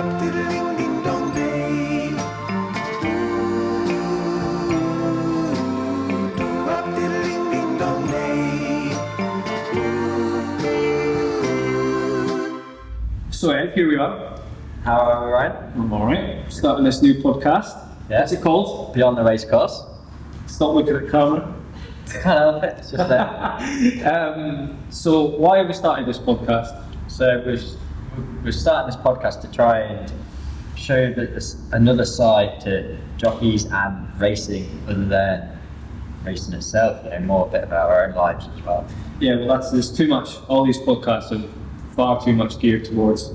So Ed, here we are. How are we, Ryan? I'm alright. Starting this new podcast. Yeah. What's it called? Beyond the Racecourse. Stop looking at camera. Can't help it, it's just there. So why have we started this podcast? So we're starting this podcast to try and show that there's another side to jockeys and racing other than racing itself, more a bit about our own lives as well. Yeah, well there's too much, all these podcasts are far too much geared towards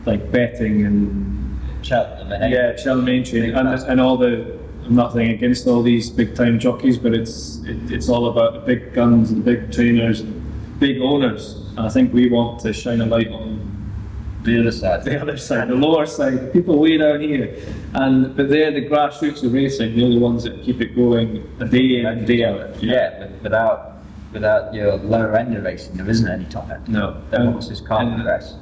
like betting and Cheltenham training and all the, I'm nothing against all these big time jockeys, but it's all about the big guns and the big trainers and big owners. And I think we want to shine a light on the other side, the lower side, the people way down here. But they're the grassroots of racing. They're the ones that keep it going day in and day out. Yeah, but without your lower end of racing, there isn't any top end. No, the horses can't progress.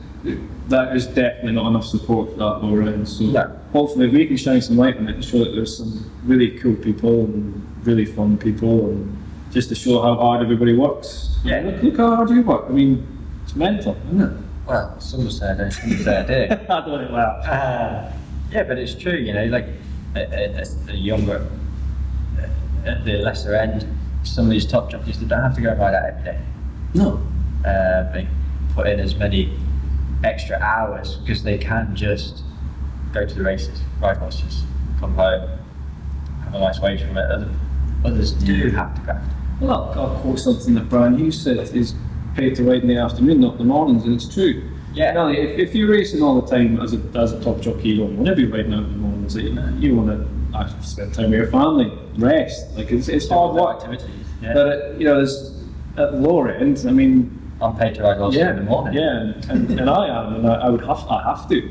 That is definitely not enough support for that lower end. So yeah. Hopefully, if we can shine some light on it and show that there's some really cool people and really fun people, and just to show how hard everybody works. Yeah, look how hard you work. I mean, it's mental, isn't it? Well, some say I don't, some say I do. I don't know. Well, yeah, but it's true. Like a younger, at the lesser end, some of these top jockeys that don't have to go and ride out every day. No. They put in as many extra hours because they can just go to the races, ride horses, come home, have a nice wage from it. Others do have to graft. Well, I'll quote something that Brian Hughes said is paid to ride in the afternoon, not the mornings, and it's true. Yeah. No, if you're racing all the time as a top jockey, you don't want to be riding out in the mornings. You want to actually spend time with your family, rest. Like it's hard work. Activities. Yeah. But there's at the lower end. I mean, I'm paid to ride horses in the morning. Yeah, and I am, and I have to.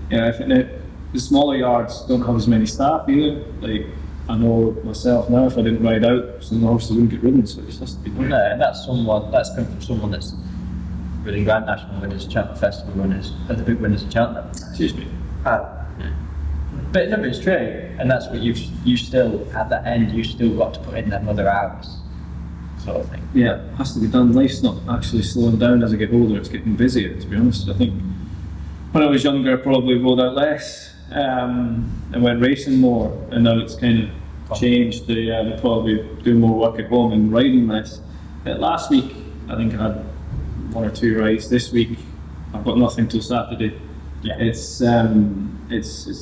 Yeah, I think that the smaller yards don't have as many staff either. Like I know myself now, if I didn't ride out, some of the horses wouldn't get ridden, so it just has to be done. No, and that's coming from someone that's ridden Grand National winners, Cheltenham Festival winners, the big winners of Cheltenham. Excuse me. But no, it's true, and that's what you still at the end. You still got to put in them other hours, sort of thing. Yeah, it has to be done. Life's not actually slowing down as I get older. It's getting busier, to be honest. I think when I was younger, I probably rode out less and went racing more, and now it's kind of changed. I probably do more work at home and riding less. Last week, I think I had 1 or 2 rides. This week, I've got nothing till Saturday. Yeah. It's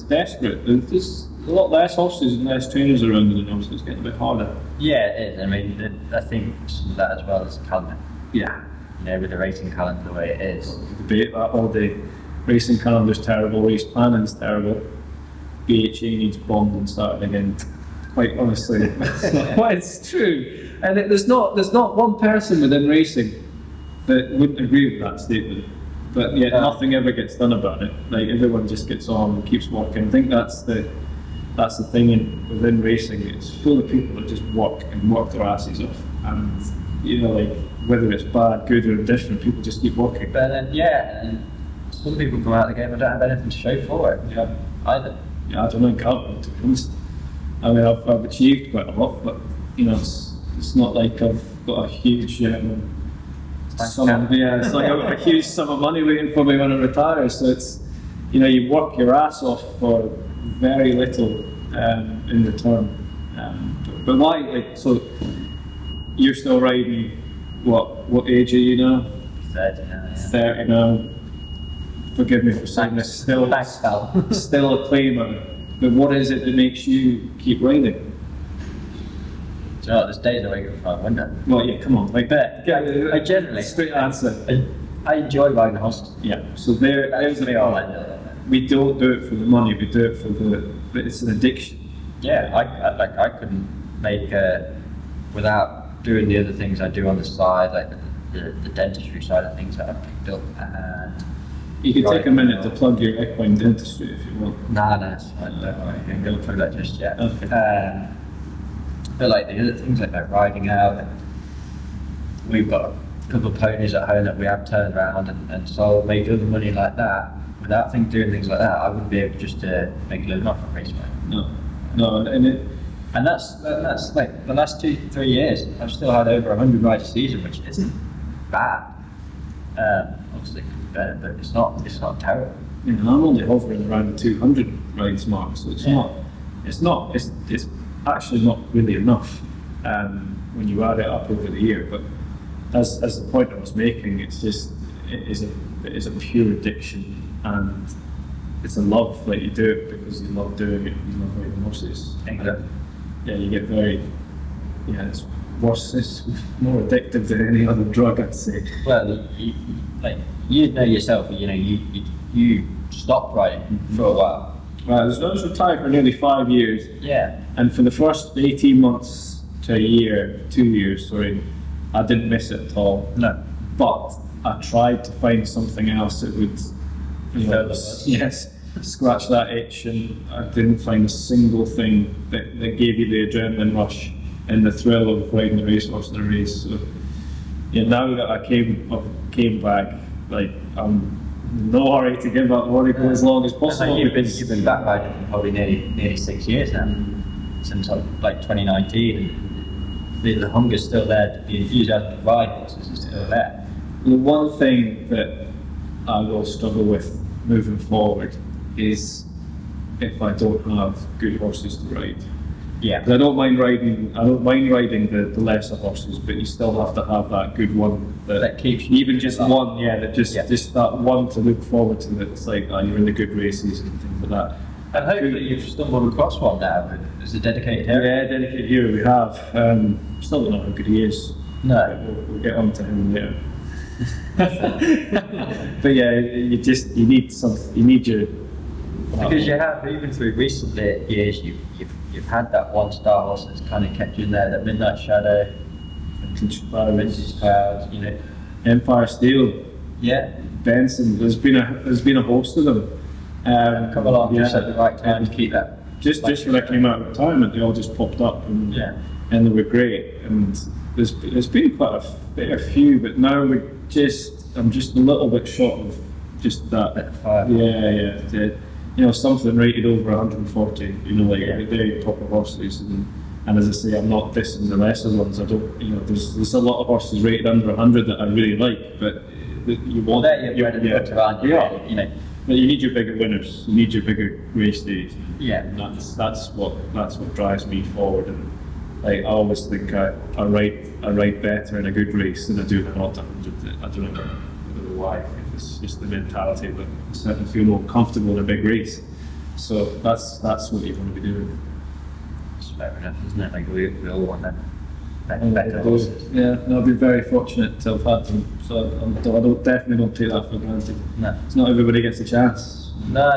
desperate. There's a lot less horses and less trainers around than there was. It's getting a bit harder. Yeah, it is. I mean, I think some of that as well is calendar. Yeah. With the racing calendar the way it is. Debate that all day. Racing calendar's terrible, race planning's terrible. BHA needs bombed and started again. Quite honestly, well, it's true. And there's not one person within racing that wouldn't agree with that statement. But yet nothing ever gets done about it. Like everyone just gets on and keeps working. I think that's the thing within racing. It's full of people that just work their asses off. And like whether it's bad, good, or indifferent, people just keep working. But then and some people come out of the game and don't have anything to show for it. Yeah. Either. Yeah, I don't know, to be honest. I mean, I've achieved quite a lot, but it's not like I've got a huge it's like I've got a huge sum of money waiting for me when I retire. So it's you work your ass off for very little in return. But why? So you're still riding? What age are you now? 30 now. Yeah. 30 now. Forgive me for saying this. Still a claimer. But what is it that makes you keep riding? Do you know what, there's days I wake up from my window. Well, yeah, come on, like that. I generally straight answer. I enjoy riding horses. Yeah. So there's the point. We don't do it for the money. We do it for but it's an addiction. Yeah, I couldn't make without doing the other things I do on the side, like the dentistry side of things that I've picked up. And you could take a minute to plug your equine dentistry if you want. Nah, it's fine. Don't worry, I'm going to plug that just yet. Okay. But like the other things like riding out, and we've got a couple of ponies at home that we have turned around and sold, made other money like that, without doing things like that, I wouldn't be able just to make a living off of racing. No, And that's like the last 2-3 years. I've still had over 100 rides a season, which isn't bad. Obviously, it could be better, but it's not terrible. you know, I'm only hovering around the 200 rides mark, so it's it's actually not really enough when you add it up over the year. But as the point I was making, it is a pure addiction, and it's a love. Like, you do it because you love doing it, you love riding horses. Exactly. Yeah, you get very, it's worse, it's more addictive than any other drug, I'd say. Well, you know yourself, you stopped riding for a while. Right, I was retired for nearly 5 years. Yeah. And for the first 18 months to a year, 2 years, sorry, I didn't miss it at all. No. But I tried to find something else that would, scratch that itch, and I didn't find a single thing that gave you the adrenaline rush and the thrill of riding the racehorse in a race. So, now that I came back, like, I'm in no hurry to give up. I want to go as long as possible. You've been back riding for probably nearly 6 years now, since like 2019. And the hunger's still there. The enthusiasm to ride horses is still there. The one thing that I will struggle with moving forward is if I don't have good horses to ride. Yeah. 'Cause I don't mind riding the lesser horses, but you still have to have that good one that keeps you even just up. one, just that one to look forward to. That's like, you're in the good races and things like that. And hopefully you've stumbled across one now. Is a dedicated hero? Yeah, dedicated hero we have. Still don't know how good he is. No. We'll get on to him later. But yeah, you need your. Because you have, even through recent years, you've had that one star horse that's kind of kept you in there, that Midnight Shadow, Vintage Clouds, Empire Steel, Yeah. Benson. There's been a host of them. Come along just at the right time to keep that. Just when I came out of retirement, they all just popped up, and they were great. And there's been quite a fair few, but now I'm just a little bit short of just that. Bit of fire. Something rated over 140. Like very proper horses. And as I say, I'm not dissing the lesser ones. I don't. There's a lot of horses rated under 100 that I really like, but you want. They're your bread and butter, aren't you? Yeah. But you need your bigger winners. You need your bigger race days. Yeah. And that's what drives me forward. And like, I always think I ride better in a good race than I do in a not 100. I don't know why. It's just the mentality, but I certainly feel more comfortable in a big race. So that's what you want to be doing. It's fair enough, isn't it? Like, we all want them better horses. Yeah, and I've been very fortunate to have had them. So I definitely don't take that for granted. No. It's not everybody gets a chance. No,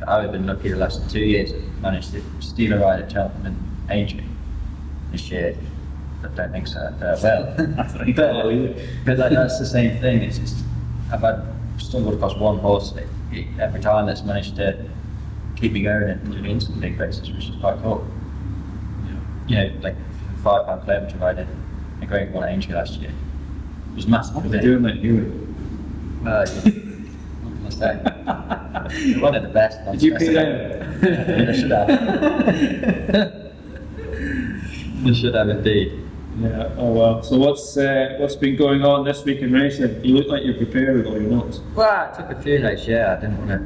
I've been lucky the last 2 years. I've managed to steal a ride at Cheltenham and Aintree this year. I don't think so. But that's the same thing. It's just, I've stumbled across one horse every time that's managed to keep me going and put me into some big races, which is quite cool. Like £5 claim to ride in a Grade 1 Aintree last year. It was massive. What are they doing like you? What can I say? One of the best. Did you pay them? I should have. I should have indeed. Yeah. Oh well. So what's been going on this week in racing? You look like you're prepared, or you're not. Well, I took a few notes. I didn't want to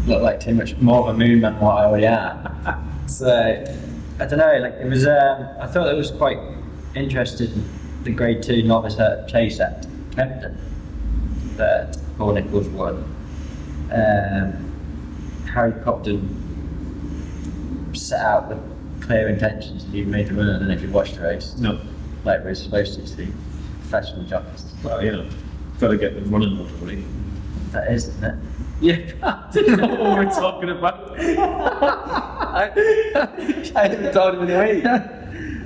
look like too much more of a moon than what I already am. So I don't know. Like, it was. I thought it was quite interesting. The Grade 2 novice chase at Kempton that Paul Nichols won. Harry Cobden set out with clear intentions. He made the run. I don't know if you watched the race. No. Like we're supposed to see professional jockeys. Well, got to get them running already. That is, isn't it? Yeah, I didn't know what we're talking about. I haven't told him in a week.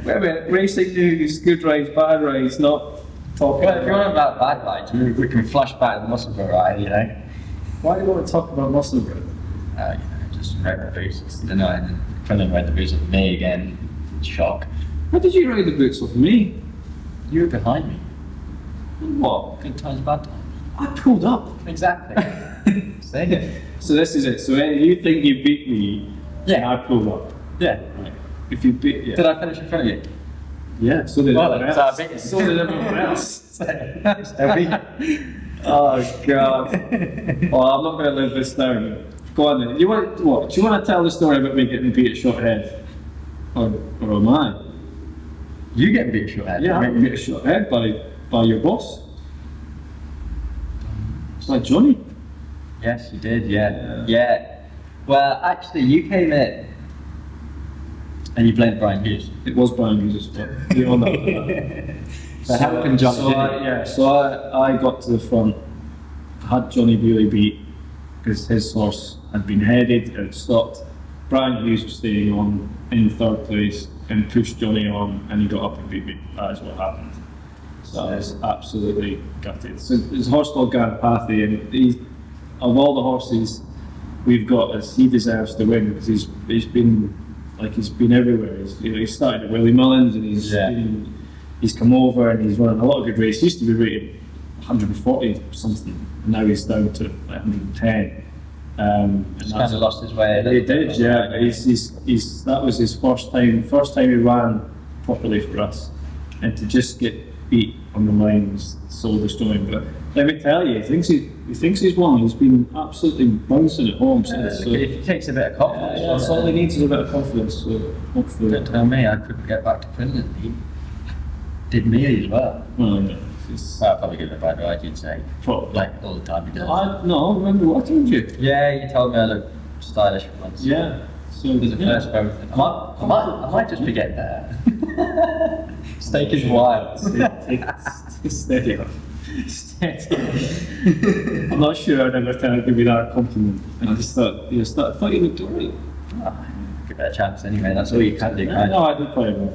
Wait a minute, racing news, good rides, bad rides, not talking Well, if you want about bad rides, we can flash back to the Musselburgh ride, Why do you want to talk about Musselburgh? just ride the boots, and then Quinlan ride the boots with me again. Shock. How did you ride the boots with me? You were behind me. What? Good times, bad times. I pulled up. Exactly. Saying it. So this is it. So you think you beat me? Yeah. And I pulled up. Yeah. If you beat, Did I finish in front of you? Yeah. So did Well, everyone so I else. beat you. So did everyone else. Still beat you. Oh God. Well, I'm not going to live this down. Go on then. You want what? Do you want to tell the story about me getting beat at short head, or am I? You get beat short head. Yeah, I got beat at short head by your boss. By Johnny. Yes, you did. Yeah. Well, actually, you came in and you blamed Brian Hughes. It was Brian Hughes' fault. You know that. So how come Johnny didn't? So I got to the front, had Johnny really beat because his horse had been headed and stopped. Brian Hughes was staying on in third place and pushed Johnny on, and he got up and beat me. That is what happened. So I was absolutely gutted. So it's a horse called Garapathy, and of all the horses we've got, he deserves to win because he's been everywhere. He started at Willie Mullins, and he's come over and he's running a lot of good races. He used to be rated 140 something, and now he's down to like 110. He's kind of lost his way. He did, yeah. That was his first time he ran properly for us, and to just get beat on the line was soul destroying. But let me tell you, he thinks he's won. He's been absolutely bouncing at home since. So, if he takes a bit of confidence, that's all he needs is a bit of confidence. So hopefully, don't tell me I couldn't get back to Finland. He did me as well. Well, yeah, I'll probably give it a bad ride, you'd say. Probably. Like all the time he does. No, remember what I told you? Yeah, you told me I look stylish for once. Yeah. So There's a first for everything. I might just be getting there. Steak is wild. Steady on. I'm not sure I'd ever tell give you that compliment. And I just thought, I thought you looked alright. Give it a chance anyway, that's all you can do, No, I did play well.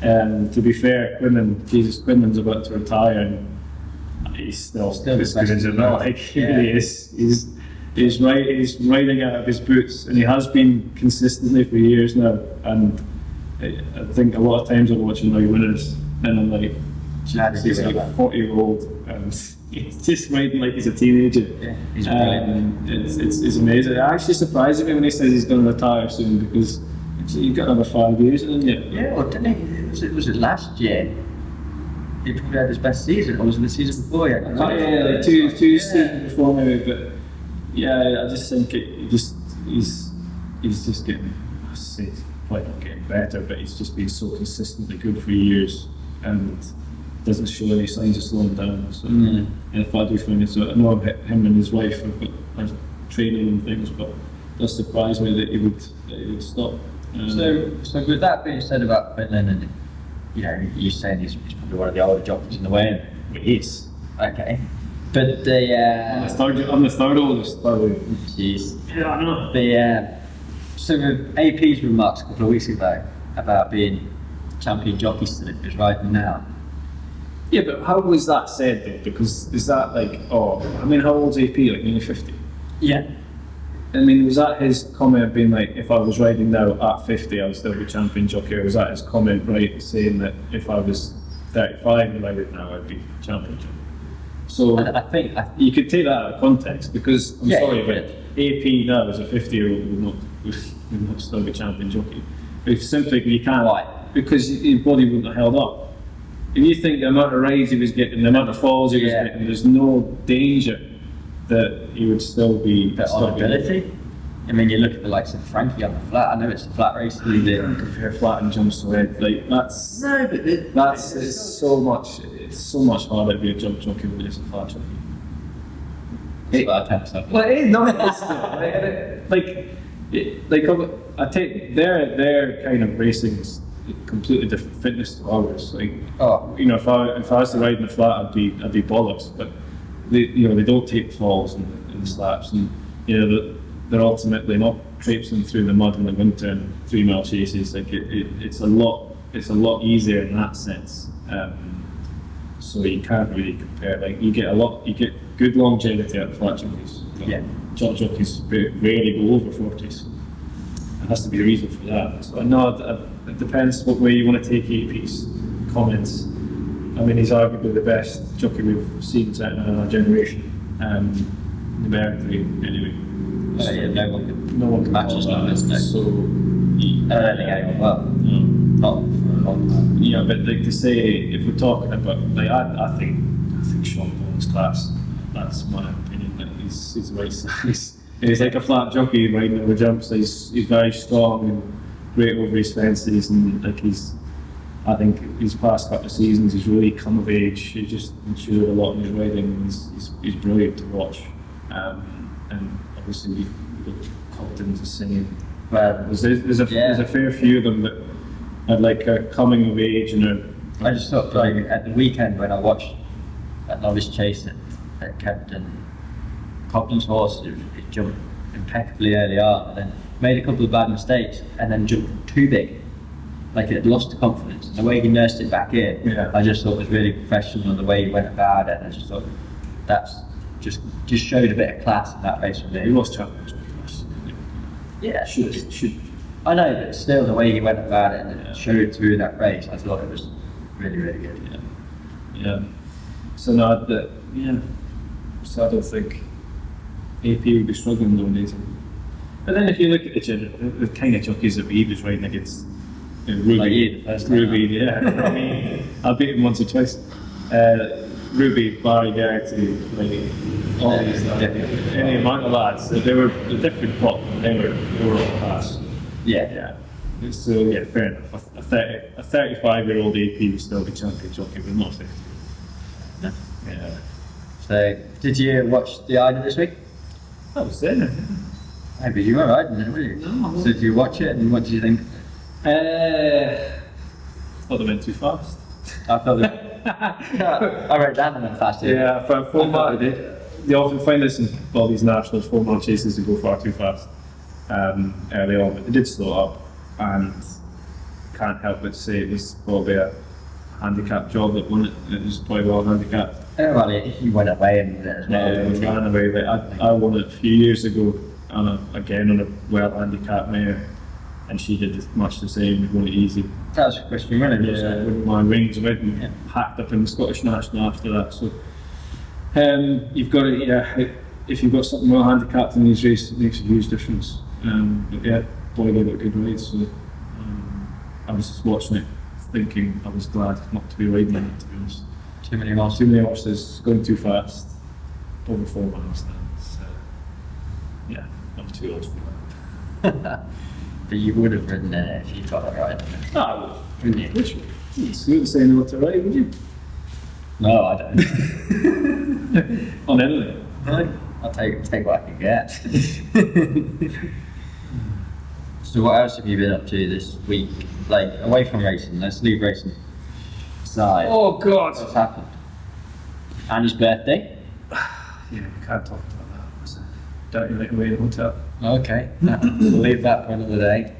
To be fair, Quinlan's about to retire, and he's still as good as ever. Like he really is. He's riding out of his boots, and he has been consistently for years now. And I think a lot of times I'm watching my winners, and I'm like, he's like a 40-year-old, and he's just riding like he's a teenager. Yeah, he's brilliant. It's amazing. It actually surprises me when he says he's going to retire soon, because you've got another 5 years, haven't you? Yeah, well, didn't he? Was it last year? He probably had his best season, or was it the season before? Yeah, like two seasons before maybe, but yeah, I just think he's just getting, I say, probably not getting better, but he's just been so consistently good for years and doesn't show any signs of slowing down. So, and if I do find it, so I know him and his wife have got training and things, but it does surprise me that he would stop. So with that being said about Finland, and you're saying he's probably one of the older jockeys in the way, He is. okay. But I'm the third oldest, by the way. Jeez. Yeah, I know. So with AP's remarks a couple of weeks ago about being champion jockey still if he's riding now. Yeah, but how was that said though? Because is that like, how old's AP? Like nearly 50? Yeah. I mean, was that his comment being like, if I was riding now at 50, I would still be champion jockey? Or was that his comment, right, saying that if I was 35 and riding now, I'd be champion jockey? So I think you could take that out of context, because I'm sorry, but AP now as a 50-year-old would not still be champion jockey. It's simply you can't. Why? Because his body wouldn't have held up. If you think the amount of rides he was getting, the amount of falls he was getting, there's no danger that he would still be. But on ability? I mean, you look at the likes of Frankie on the flat. I know it's a flat race. Compare flat and jumps to head, like that's. No, but it's so much. It's so much harder to be a jump jockey than it is a flat jockey. Well, it is not. I take their kind of racing's completely different fitness to ours. Like, if I was to ride in the flat, I'd be bollocks. But they don't take falls in the slaps, and they're ultimately not traipsing through the mud in the winter and 3-mile chases. Like it's a lot easier in that sense. So you can't really compare. Like you get good longevity out of flat jockeys. Jump jockeys rarely go over 40. So there has to be a reason for that. So I know it depends what way you want to take AP's comments. I mean, he's arguably the best jockey we've seen certainly in our generation. numerically anyway. Yeah, No one can match call us that. numbers, no. So, I don't think anyone will. no. Not for a long time. Yeah, but like to say, if we're talking about, like, I think Sean Paul's class. That's my opinion. That he's the right size. He's like a flat jockey riding over jumps. He's very strong and great over his fences, and like I think his past couple of seasons he's really come of age. He just matured a lot in his riding. He's brilliant to watch, and obviously Compton's the same. Well, There's a fair few of them that had like a coming of age and I just thought, like, at the weekend when I watched a novice chase at Kempton, Cobden's horse it jumped impeccably early on, and then made a couple of bad mistakes, and then jumped too big. Like, it had lost the confidence. And the way he nursed it back in, Yeah. I just thought was really professional. The way he went about it, and I just thought that's just showed a bit of class in that race for he me. lost championship class. Yeah, Should. I know, but still, the way he went about it and Yeah. it showed through that race, I thought it was really, really good. Yeah. So no, So I don't think AP would be struggling nowadays. But then if you look at the kind of jockeys that he was riding against, Ruby, Like you, the first time Ruby, yeah. I mean, I beat him once or twice. Ruby, Barry, Garrity, like all these, any amount of lads, they were a different pot. They were all class. Yeah. So yeah, fair enough. A 35-year-old AP would still be champion jockey, but not 50. No. Yeah. So, did you watch the Idol this week? I was there. Hey, but you were riding it, were you? No, I wasn't. So did you watch it, and what did you think? Thought they went too fast. I felt I wrote down them went fast. Yeah, for I thought they did. they often find this in all these nationals, 4-mile chases, they go far too fast early on, but they did slow up, and can't help but say it was probably a handicap job that won it. It was probably well handicapped. Well, he went away and did it as well. It ran away. I won it a few years ago, again on a well handicapped mare, and she did much the same. Won it easy. That was Christian winning, Yeah, wasn't it? with my rings about and Yeah. hacked up in the Scottish National after that. So you've got to, if you've got something well handicapped in these races, it makes a huge difference. But yeah, boy gave it a good ride. So I was just watching it, thinking I was glad not to be riding it. To be honest, Too many miles. too many horses going too fast, over 4 miles now. So, yeah, I'm too old for that. But you would have ridden it if you got it right. No, I would. Wouldn't you? Wish you wouldn't say no to ride, would you? No, I don't. On anything. I'll take what I can get. So what else have you been up to this week? Like, away from racing, let's leave racing aside. Oh God. What's happened? Annie's birthday? Yeah, we can't talk about that. Was it dirty night away in the hotel? Okay, we'll leave that for another day.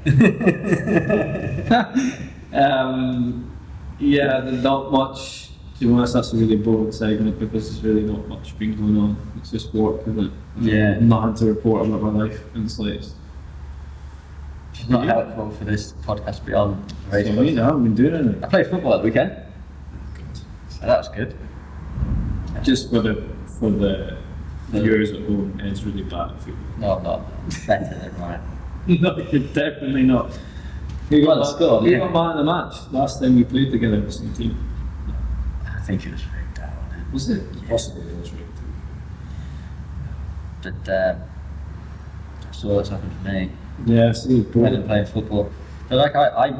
Yeah, there's not much. To be honest, that's a really boring segment because there's really not much been going on. It's just work, isn't it? Yeah. Nothing to report about my life in the slightest. It's not helpful for this podcast beyond So, racing. I haven't been doing anything. I played football at the weekend, so that was good. Just for the viewers at home, it's really bad at football. No, I'm not. Better than mine. No, you're definitely not. You Well, got, the score, you yeah. got man of the match last time we played together in the same team. I think it was rigged out, wasn't it? Was it? Yeah. Possibly it was rigged. But that's all that's happened for me. Yeah, see, I've been playing football. But like I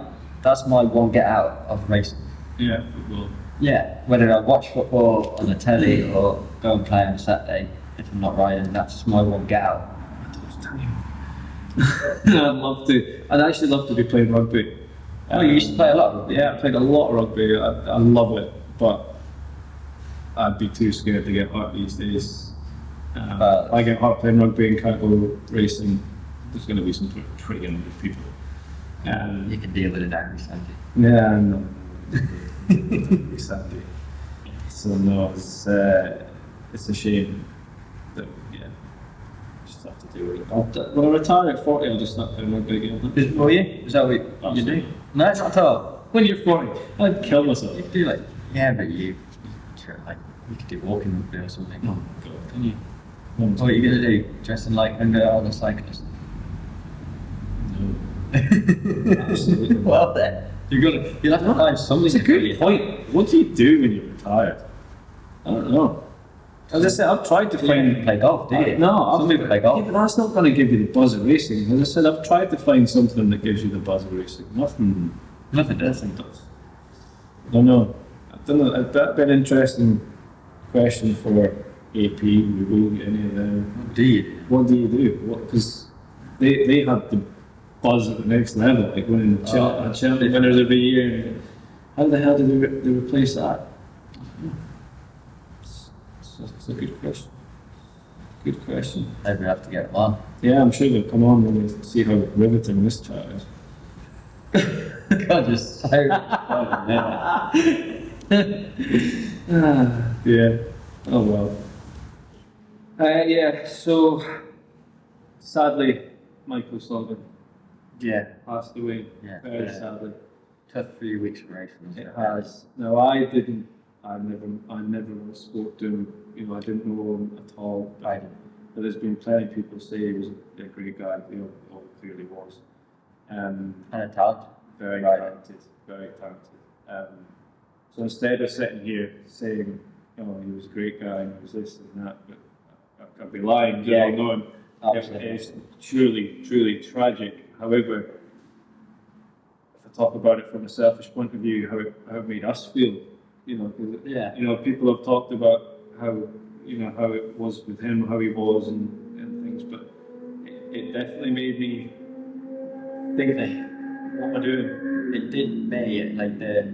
that's my one get out of racing. yeah, football. Yeah, whether I watch football on the telly or go and play on a Saturday, if I'm not riding, that's my one get out. I'd actually love to be playing rugby. Oh, you used to play a lot of rugby? Yeah, I played a lot of rugby. I love it, but I'd be too scared to get hurt these days. If I get hurt playing rugby and can't go racing, there's going to be some pretty angry people. You can deal with it angry Sunday. Yeah, no. Exactly. So no, it's a shame that just have to do it. When I retire at 40, I'll just start playing rugby again. Will you? Is that what you Absolutely. do? No, it's not at all. When you're 40, I'd kill myself. You could do like, yeah, but you could do walking rugby or something. Oh God, Can you? What are you going to do? Dressing like other cyclists? No. Absolutely. Well then, you'll have to find something. It's a good point. What do you do when you're retired? I don't know. As I said, I've tried to You don't find. play golf, do you? No, some people play Yeah, golf. but that's not going to give you the buzz of racing. As I said, I've tried to find something that gives you the buzz of racing. Nothing does. I don't know. That'd be an interesting question for AP. We will get any of them. What do you do? What do you do? Because they had the buzz at the next level, like winning the champion winners every year. And how the hell did they replace that? It's a good question. Good question. Maybe we have to get one. Yeah, I'm sure they'll come on when we see how riveting this chat is. God, you're so fun, Yeah. Oh well. Yeah. So sadly, Michael Sullivan yeah. passed away. Yeah. Very sadly. Tough 3 weeks from racing. It has. No, I didn't. I never spoke to him. You know, I didn't know him at all. I didn't. But there's been plenty of people say he was a great guy. He all clearly was. And a talent. Very Right. talented. Very talented. So instead of sitting here saying, "Oh, he was a great guy and he was this and that," but I'd be lying. You don't know him. Absolutely. It's truly tragic. However, if I talk about it from a selfish point of view, how it made us feel, you know, 'cause Yeah. you know, people have talked about how it was with him, how he was, and things, but it definitely made me think, what am I doing? It did me, like it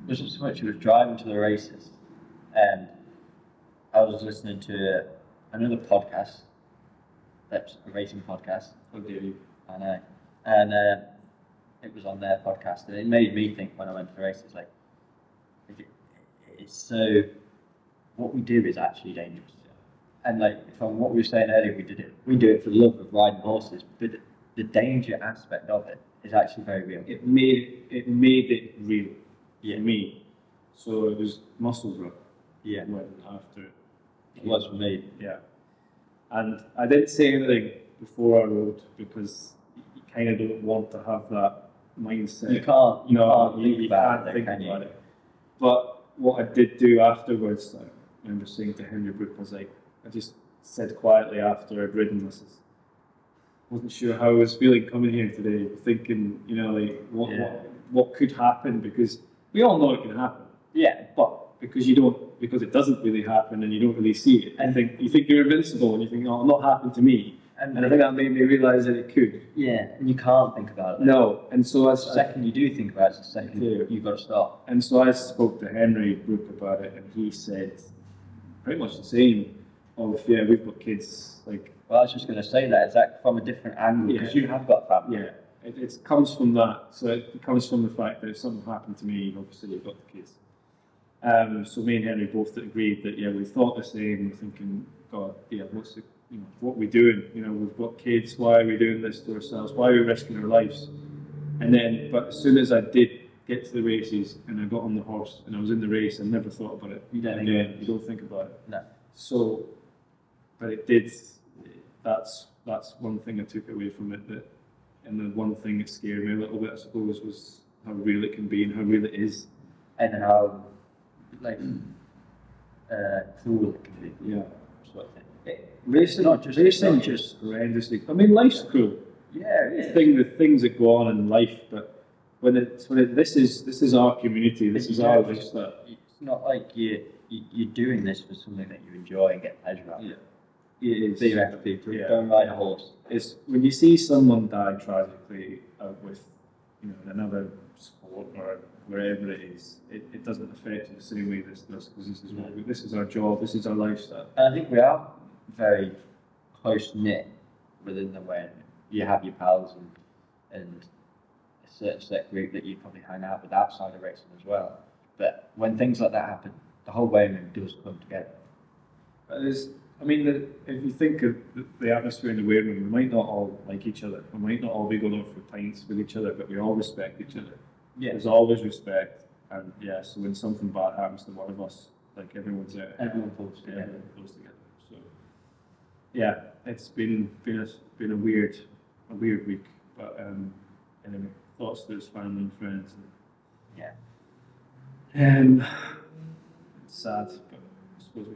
wasn't so much, it was driving to the races and I was listening to another podcast, that's a racing podcast. How dare you? I know. And it was on their podcast and it made me think when I went to the races, like it's so, what we do is actually dangerous. And like from what we were saying earlier, we do it for the love of riding horses, but the danger aspect of it is actually very real. It made it real for me. So it was Musselburgh. Yeah. Went after it. It was for me. Yeah. And I didn't say anything before I rode because you kind of don't want to have that mindset. You can't think about it, can you? But what I did do afterwards, I remember saying to Henry Brook, I just said quietly after I'd ridden this, wasn't sure how I was feeling coming here today, thinking, you know, like what could happen, because we all know it can happen. Yeah. But because it doesn't really happen and you don't really see it. And you think you're invincible and you think, oh, it'll not happen to me. And I think that made me realise that it could. Yeah, and you can't think about it. No, and so The second you do think about it, it's the second you've got to stop. And so I spoke to Henry Brook about it, and he said pretty much the same. Of we've got kids. Like, well, I was just going to say that. Is that from a different angle? Because you have got family. Yeah, it comes from that. So it comes from the fact that if something happened to me, obviously you've got the kids. So me and Henry both agreed that we thought the same. We're thinking, God, what's the, what are we doing? We've got kids. Why are we doing this to ourselves? Why are we risking our lives? And then, but as soon as I did get to the races and I got on the horse and I was in the race, I never thought about it. You don't You don't think about it. No. So, but it did. That's one thing I took away from it. And the one thing that scared me a little bit, I suppose, was how real it can be and how real it is. And how cruel it can be. Yeah. Sort of thing. Racing, just horrendously. I mean, life's cruel. Yeah, The things that go on in life, but this is our community. This is our lifestyle. It's not like you're doing this for something that you enjoy and get pleasure out of. Yeah. It is. Theoretically, go and ride a horse. It's when you see someone die tragically with another sport or wherever it is, it doesn't affect you the same way this does, because this is our job, this is our lifestyle. And I think we are very close knit within the way you have your pals and a certain set group that you probably hang out with outside of racing as well. But when things like that happen, the whole weighing does come together. If you think of the atmosphere in the weighing room, we might not all like each other. We might not all be going out for pints with each other, but we all respect each other. Yeah. There's always respect, and so when something bad happens to one of us, like everyone's there. Everyone pulls together. Everyone pulls together. So yeah, it's been a weird week, but anyway, thoughts to his family and friends. Yeah. It's sad, but I suppose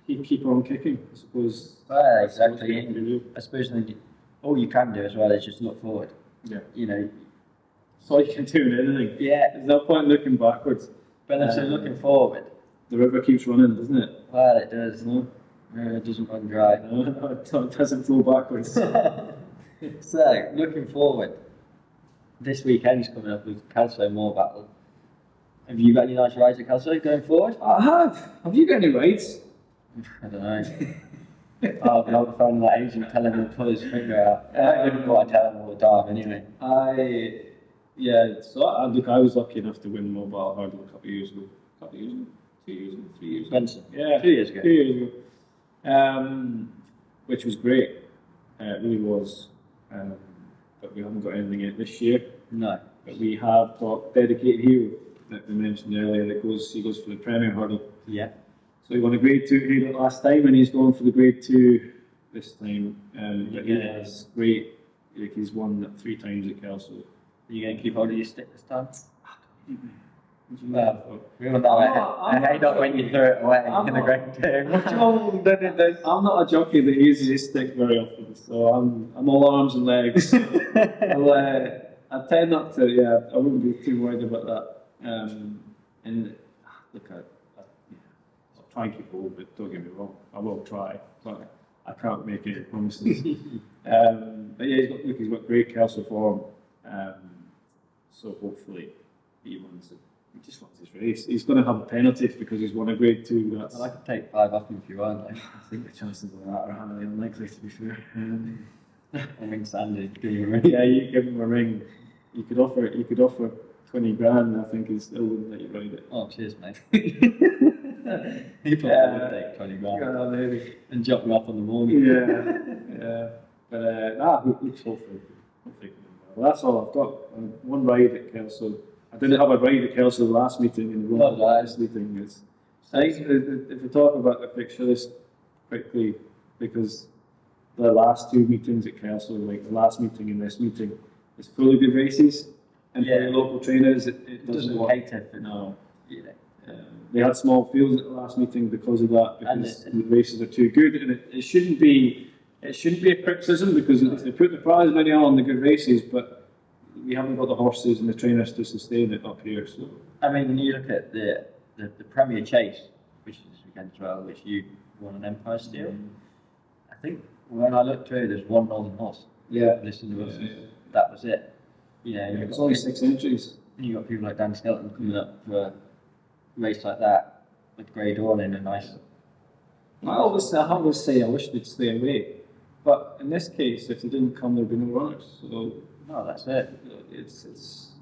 we keep on kicking. I suppose. Well, That's what we exactly. have to do. I suppose then all you can do as well is just look forward. Yeah, You know, that's all you can do in anything. yeah. There's no point looking backwards. But if you're looking forward, The river keeps running, doesn't it? well, it does. No, It doesn't run dry. it doesn't flow backwards. So, looking forward, this weekend's coming up with Kelso Morebattle. Have you got any nice rides at Kelso going forward? I have. Have you got any rides? I don't know. I'll be on the phone with that agent telling him to pull his finger out. I don't know what I tell him all the time anyway. Look, I was lucky enough to win Morebattle Hurdle a couple of years ago. 2 years ago, 3 years ago. Benson? Yeah, 2 years ago. 2 years ago. Which was great. It really was. But we haven't got anything yet this year. No. But we have got dedicated hero that we mentioned earlier that he goes for the Premier Hurdle. Yeah. So he won a Grade 2 hero last time and he's going for the Grade 2 this time. But he is great. Like he's won that 3 times at Kelso. Are you going to keep hold of your stick this time? Well, We all know it. And I don't when you throw it away in the Grade 2. What's wrong with this? I'm not a jockey that uses his stick very often, so I'm all arms and legs. I tend not to, I wouldn't be too worried about that. And look, I'll try and keep hold, but don't get me wrong, I will try, but I can't make any promises. But yeah, he's got great Kelso form, so hopefully he just wants his race. He's going to have a penalty because he's won a Grade 2. Well, I could take 5 off him if you want. Like. I think the chances of that are highly unlikely, to be fair. I mean, Sandy, give me a ring. Yeah, you give him a ring. You could offer 20 grand. I think he still wouldn't let you ride it. Oh, cheers, mate. He probably would take 20 grand Yeah, maybe. and drop me off on the morning. Yeah. But hopefully. Well, that's all I've got. One ride at Kelso. I didn't have a ride at Kelso the last meeting, and Not the last meeting is. I think if we talk about the fixture list quickly, because the last 2 meetings at Kelso, like the last meeting and this meeting, is full of good races, and for the local trainers, it doesn't work. cater for No. you know. They had small fields at the last meeting because of that, And because the races are too good, and it shouldn't be a criticism because they put the prize money on the good races, but we haven't got the horses and the trainers to sustain it up here. So I mean, when you look at the Premier Chase, which is this weekend as well, which you won an Empire Steel, I think when I looked through, there's one Northern horse. Listen to us. That was it. You know, it's only 6 entries. You got people like Dan Skelton coming up for a race like that with Grey Dawn in a nice. I always say I wish they'd stay away, but in this case, if they didn't come, there'd be no runners. So No, that's it. it's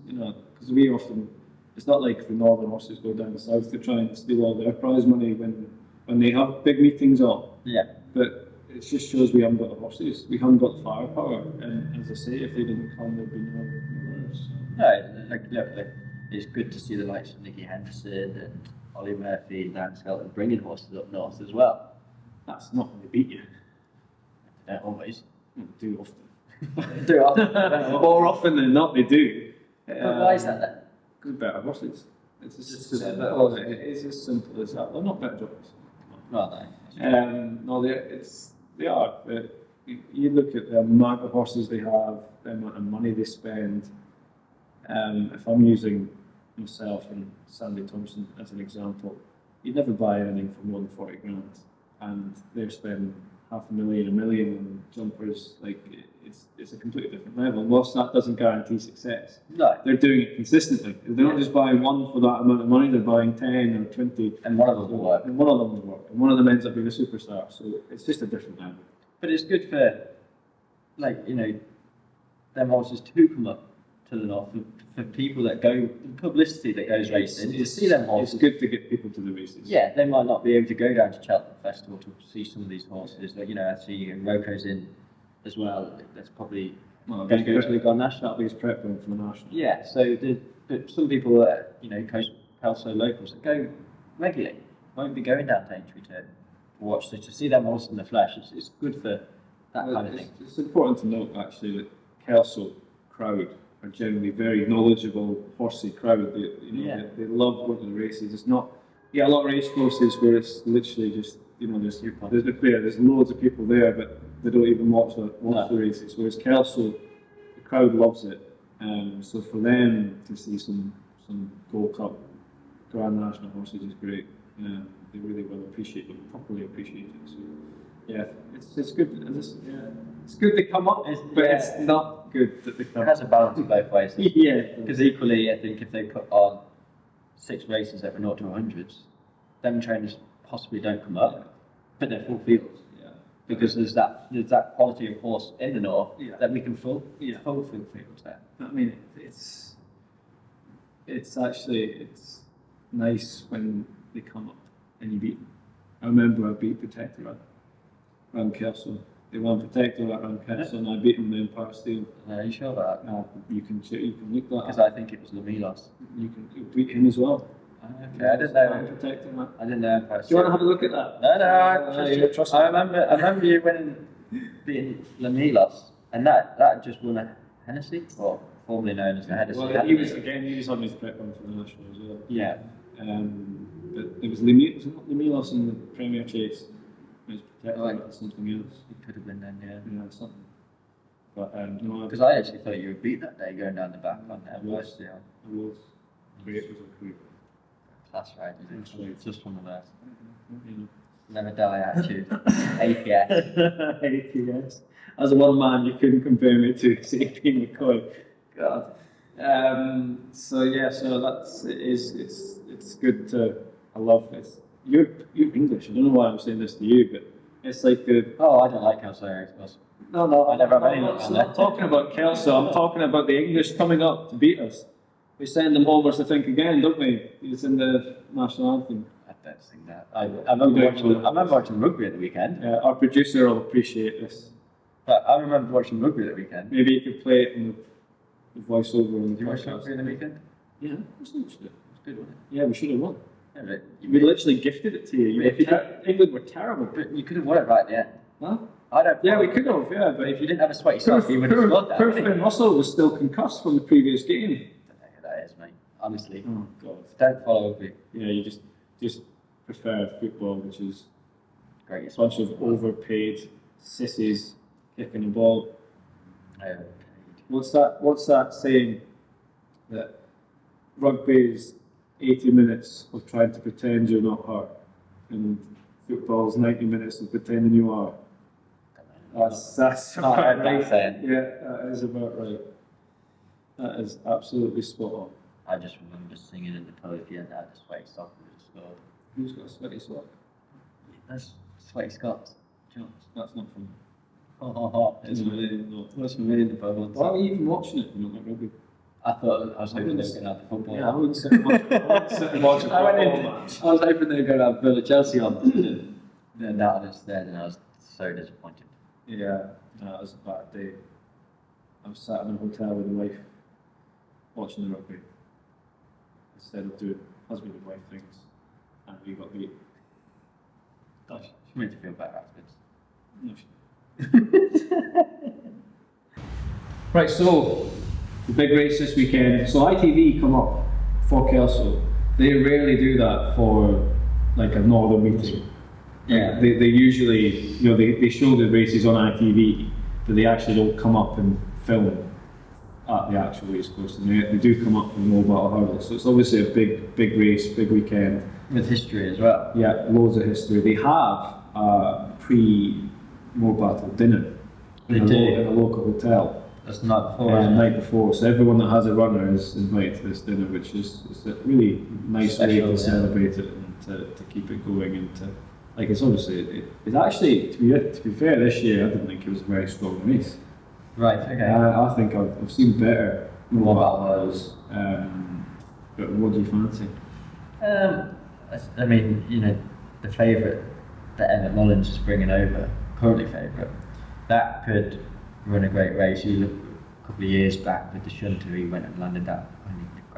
because we often, it's not like the northern horses go down the south to try and steal all their prize money when they have big meetings on. Yeah. But it just shows we haven't got the horses, we haven't got the firepower, and as I say, if they didn't come, there'd be no runners. No, look, it's good to see the likes of Nicky Henderson and Ollie Murphy and Dan Skelton bringing horses up north as well. That's not when they beat you. They don't always. They do often. Do it. More often than not, they do. But why is that then? Because better horses. It's Just as better simple. It's as simple as that. They're not better jockeys. No. No, they are. You look at the amount of horses they have, the amount of money they spend. If I'm using myself and Sandy Thompson as an example, you'd never buy anything for more than 40 grand, and they're spending $500,000, $1 million on jumpers. Like it's a completely different level. Whilst that doesn't guarantee success, No. they're doing it consistently. They're not just buying one for that amount of money; they're buying 10 or 20. And one of them will work. And one of them will work, and one of them ends up being a superstar. So it's just a different level. But it's good for, like, you know, them horses to come up to the north for people that go, the publicity that goes racing, to see them horses. It's good to get people to the races. Yeah, they might not be able to go down to Cheltenham Festival to see some of these horses. But, you know, I see Roko's in as well. That's probably going to go to the Gone National. That'll be his prep run for the national. Yeah, so but some people that, you know, Kelso locals that go regularly won't be going down to Aintree to watch. So to see them also in the flesh, it's good for that kind of thing. It's important to note actually that Kelso crowd are generally very knowledgeable, horsey crowd. They love going to the races. It's not, a lot of race courses where it's literally just, there's loads of people there, but they don't even watch the races. Whereas Kelso, the crowd loves it. So for them to see some Gold Cup Grand National horses is great. They really will properly appreciate it. So yeah, it's good. It's good they come up, but it's not good that they come. It has a balance both ways. Yeah, because equally, I think if they put on 6 races over 0 to 100s, them trainers possibly don't come up, but they're full fields. Yeah, because there's that quality of horse in the north that we can full fields there. I mean, it's nice when they come up and you beat them. I remember I beat Protector around Kelso. They won Protector around Kelso, and I beat them in the Empire Steel. Are you sure about that? You can look that. Because I think it was Lamilos. You beat him as well. Okay, I didn't know. Protector, man. I didn't know Empire Do you want to have a look at that? No. I remember you beating Lamilos, and that just won a Hennessy, or formerly known as the Hennessy. Well, he was on his prep run for the national as well. Yeah. But it was Lamilos in the Premier Chase. It was Protector or something else. It could have been then, Yeah, something. But no, because I actually thought you would beat that day going down the back on the Empire Steel. I was. Great was a great. That's right, That's isn't it? It's just one of those. You Never die attitude. APS. APS. As a one man, you couldn't compare me to AP McCoy. God. So it's good to. I love it. You're English. I don't know why I'm saying this to you, but it's like the. Oh, I don't like Kelso Racecourse. No. I never have any. I'm not talking about Kelso. I'm talking about the English coming up to beat us. We send them homers to think again, don't we? It's in the national anthem. I don't think that. I remember watching rugby at the weekend. Our producer will appreciate this. But I remember watching rugby at the weekend. Maybe you could play it in the voiceover on the Did you watch podcast. rugby at the weekend? Yeah, of course I watched it. It was good, wasn't it? Yeah, we should have won. Yeah, but We literally gifted it to you. England were terrible. But you could have won it right at the end. Huh? I don't. Yeah, we could have. Yeah, but But if you didn't have a sweaty sock, you would have scored that. Poor wouldn't you? Finn Russell was still concussed from the previous game. I don't know who that is, mate. Honestly, Oh God. don't follow rugby. Yeah, you just prefer football, which is a Greatest bunch of overpaid sissies kicking a ball. What's that saying? That rugby is 80 minutes of trying to pretend you're not hurt, and football's 90 minutes of pretending you are. That's not about right. right. Yeah, that is about right. That is absolutely spot on. I just remember singing in the pub if you hadn't had a sweaty sock and would have scored. Who's got a sweaty sock? That's sweaty Scots. Jones. That's not from. It's really not. What's from me in the pub once? Why are you even watching it? You don't like rugby. I thought I was hoping they were going to have the football. Yeah, I wouldn't sit and watch a I went football in, match. I was hoping they were going to have Villa Chelsea on. Then that was there, and I was so disappointed. Yeah, that was a bad day. I was sat in a hotel with the wife watching the rugby instead of doing husband and wife things, and we got beat. Gosh, she made you feel better afterwards. No, right, so the big race this weekend. So ITV come up for Kelso. They rarely do that for like a northern meeting. Yeah. They usually, they show the races on ITV, but they actually don't come up and film at the actual racecourse. And they do come up for the Morebattle Hurdle. So it's obviously a big race, big weekend. With history as well. Yeah, loads of history. They have a pre-Morebattle dinner in a local hotel. That's the night before. The night before. So everyone that has a runner is invited to this dinner, which is a really nice way to celebrate it and to keep it going and to. Like it's obviously, it's actually, to be fair, this year I didn't think it was a very strong race. Right, okay. I think I've seen better Morebattle Hurdles, but what do you fancy? I mean, the favourite that Emmett Mullins is bringing over, currently favourite, that could run a great race. You look a couple of years back with the Shunter, he went and landed that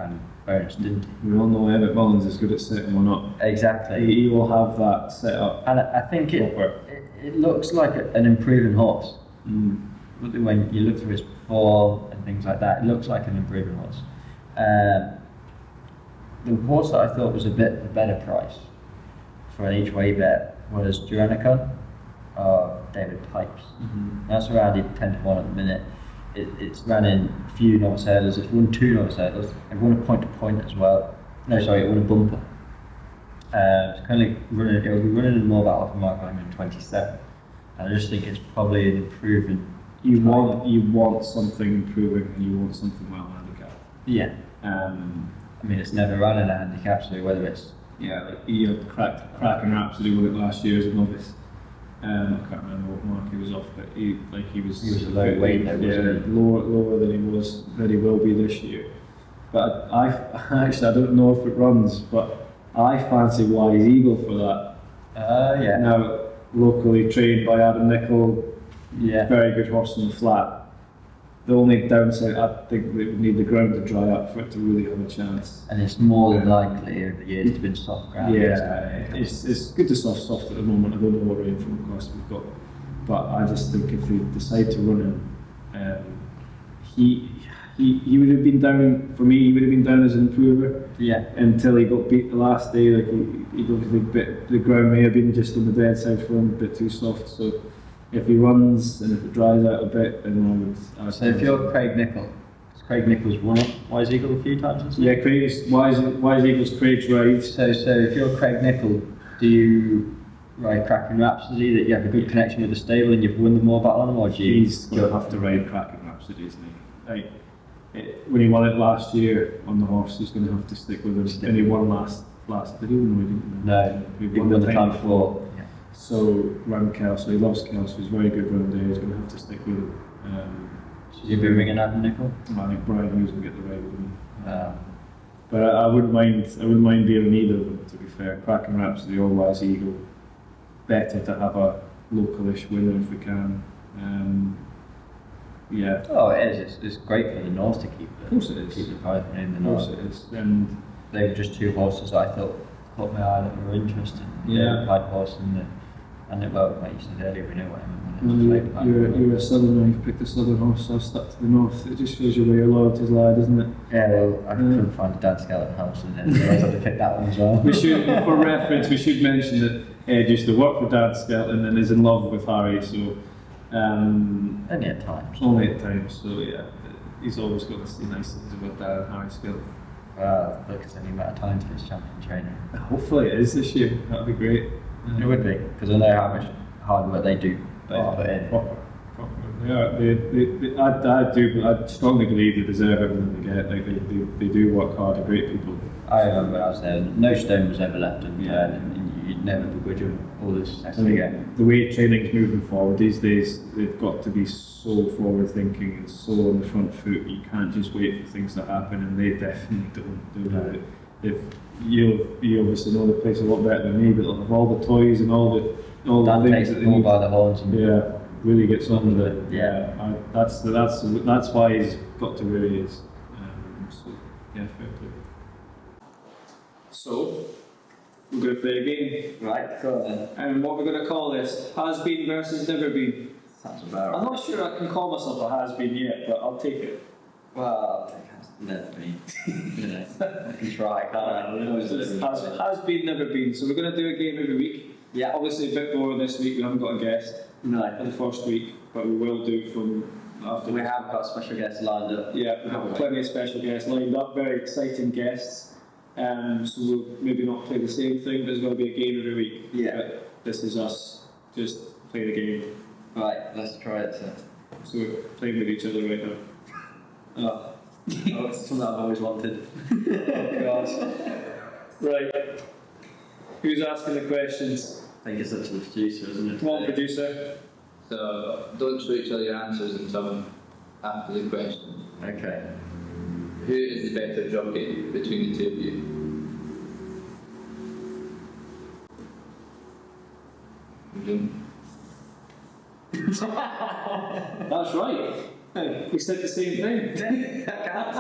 grand bonus, didn't he? We all know Emmett Mullins is good at setting one up. Exactly. He will have that set up. And I think proper. it looks like an improving horse. Mm. When you look through his form and things like that, it looks like an improving horse. The horse that I thought was a bit a better price for an each way bet was Juranicon of David Pipes. Mm-hmm. That's around 10 to 1 at the minute. It's ran in a few novice hurdles, it's won 2 novice hurdles, it won a point to point as well. No, sorry, it won a bumper. It's currently running, it'll be running in Morebattle for Mark 127. And I just think it's probably an improvement. You want something improving and you want something well handicapped. Yeah. I mean, it's never run in a handicap, so whether it's... Yeah, like he had cracking Rhapsody won it last year as a novice. I can't remember what mark he was off, but he was a low weight though, wasn't he? lower than he will be this year. But I actually I don't know if it runs, but I fancy Wise Eagle for that. Yeah. Now locally trained by Adam Nichol, Yeah. very good horse on the flat. The only downside, I think they would need the ground to dry up for it to really have a chance. And it's more than likely over the years it's been soft ground. It's good to soft at the moment. I don't know what rainfall course we've got, but I just think if they decide to run him, he would have been down for me. He would have been down as an improver. Yeah. Until he got beat the last day. Like he got the ground may have been just on the dead side for him, a bit too soft. So if he runs and if it dries out a bit, then I would. So if you're Craig Nichol, because Craig Nichol's won up Wise Eagle a few times, hasn't he? Yeah, Wise Eagle's Craig's right. So if you're Craig Nichol, do you ride Cracking Rhapsody that you have a good connection with the stable and you've won the Morebattle on him, or do you? He's going to have to ride Cracking Rhapsody, isn't he? Like, when he won it last year on the horse, he's going to have to stick with him. And he won last. Did he win? No, he won the time before. Yeah. So round Kelso, he loves Kelso. He's very good round there. He's going to have to stick with him. Should you be ringing Adam Nichol? I think Brian Hughes will get the ride with him. But I wouldn't mind being either of them. To be fair, Cracking Rhapsody or Wise Eagle. Better to have a localish winner if we can. Yeah. Oh, it is. It's great for the north to keep the. Of course it is. Keep the pride in the Of north. course it is. And they were just 2 horses I thought caught my eye that were interesting. Yeah. The Pied horse and like you said earlier, we know what I mean. You're a southerner, you've picked a southern horse, so I've stuck to the north. It just shows you where your loyalties lie, doesn't it? Yeah, well, I couldn't find a dad skeleton house in there, so I had to pick that one as well. We should, for reference, we should mention that Ed used to work for Dad Skelton and is in love with Harry, so... only at times. Only at times, so yeah. He's always got to see nice things about Dad and Harry Skelton. Look, it's only about time to his champion trainer. Hopefully it is this year, that'd be great. It would be, because I know how much hard work they do. Put in. Proper. I strongly believe they deserve everything they get. Like they do work hard. They're great people. I remember when I was there, no stone was ever left unturned, and you'd never begrudge them all this success again. The way training's moving forward these days, they've got to be so forward thinking and so on the front foot. You can't just wait for things to happen, and they definitely don't do it. You obviously know the place a lot better than me, but they'll have all the toys and all the Dan things takes that the they bull need. by the horns and Really gets on with it. Yeah. That's why he's got to where he is. So yeah, fair play. So we're going to play a game. Right, go on then. And what we're going to call this, has been versus never been. Sounds about I'm right. not sure I can call myself a has been yet, but I'll take it. Well, I'll take has never been. You know, I can try, can't I? Has been never been. So we're going to do a game every week. Yeah. Obviously a bit more this week. We haven't got a guest for No. the first week, but we will do from after. We have got special guests lined up. Yeah, we have plenty of special guests lined up, very exciting guests. So we'll maybe not play the same thing, but there's going to be a game every week. Yeah. But this is us, just play the game. Right, let's try it, sir. So we're playing with each other right now. Oh, it's something I've always wanted. Oh God. Right. Who's asking the questions? I think it's up to the producer, isn't it? Come on, producer. So don't show each other your answers until after the question. Okay. Who is the better jockey between the two of you? That's right. We said the same thing. That counts.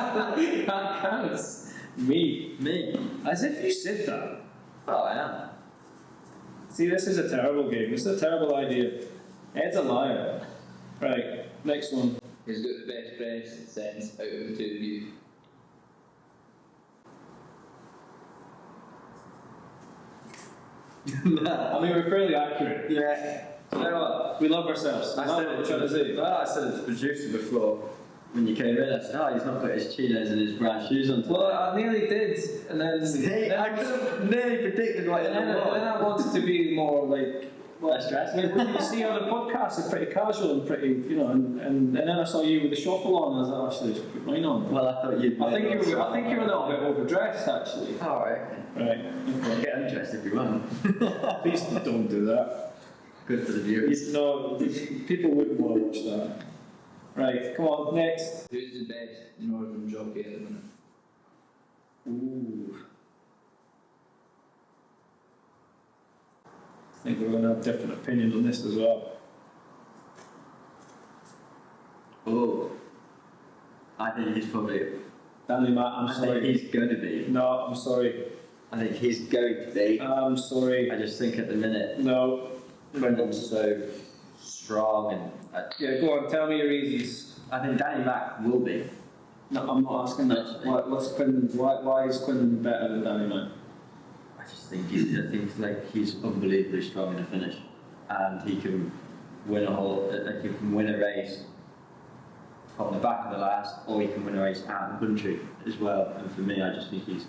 That counts. Me? Me? As if you said that. Oh, I am. See, this is a terrible game. This is a terrible idea. Ed's a liar. Right, next one. He's got the best press sense out of the two of you. I mean, we're fairly accurate. Yeah. You know what? We love ourselves. I That's said what it we're trying to say. I said it to the producer before when you came in. I said, "Oh, he's not got his chinos and his brown shoes on." Well, I nearly did, and then I could have nearly predicted what and then I wanted to be more like less stressed. when you see on the podcast, it's pretty casual and pretty, you know, and then I saw you with the shuffle on, and I was like, actually, just put mine on. Well, I thought you'd. I think you were a little bit overdressed, actually. All right. Right. Okay. Get undressed if you want. Please don't do that. Good for the viewers. No, people wouldn't want to watch that. Right, come on, next. Who's the best northern jockey at the minute? Ooh. I think we're going to have different opinions on this as well. Oh. I think he's probably. Danny Matt, I'm I sorry. think he's going to be. No, I'm sorry. I think he's going to be. I'm sorry. I just think at the minute, No. Brendan's so strong and. Yeah, go on, tell me your reasons. I think Danny Mac will be. No, I'm not asking that. What's Quinlan? Why is Quinlan better than Danny Mac? I just think he's unbelievably strong in the finish, and he can win a race from the back of the last, or he can win a race out of the country as well. And for me, I just think he's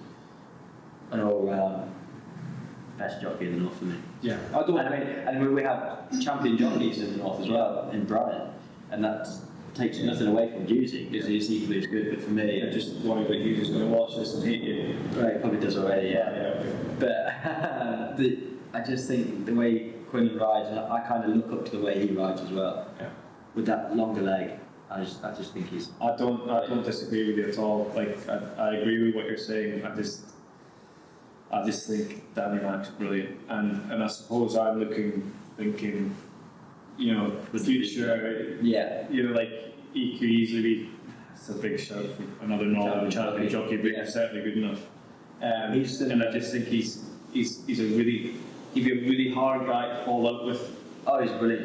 an all-round best jockey in the north for me. Yeah, I don't. And we have champion jockeys in the north as well, in Brian, and that takes nothing away from Juicy, because he's equally as good. But for me, I just worry that he's just going to watch this and hate you. right, he probably does already, yeah. Okay. But I just think the way Quinn rides, I kind of look up to the way he rides as well. Yeah. With that longer leg, I just think he's. I don't disagree with you at all. Like I agree with what you're saying. I just think Danny Mac's brilliant, and I suppose I'm thinking, you know, the future. Yeah. You know, like he could easily be. It's a big shout for another Northern champion jockey, but he's certainly good enough. And I just think he's he'd be a really hard guy to fall out with. Oh, he's brilliant.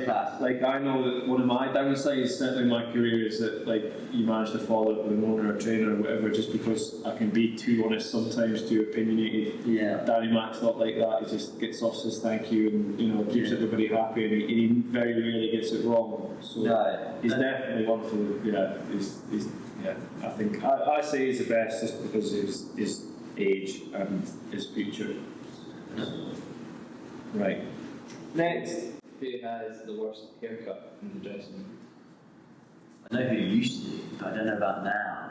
Class. Like I know that one of my downsides, certainly in my career, is that like you manage to fall out with an owner or trainer or whatever, just because I can be too honest sometimes, too opinionated. Yeah. Danny Mac's not like that. He just gets off, says thank you, and you know keeps everybody happy, and he very rarely gets it wrong. So he's definitely one for He's I think I say he's the best just because of his age and his future. Right. Next. Who has the worst haircut in the dressing room? I know who used to, but I don't know about now.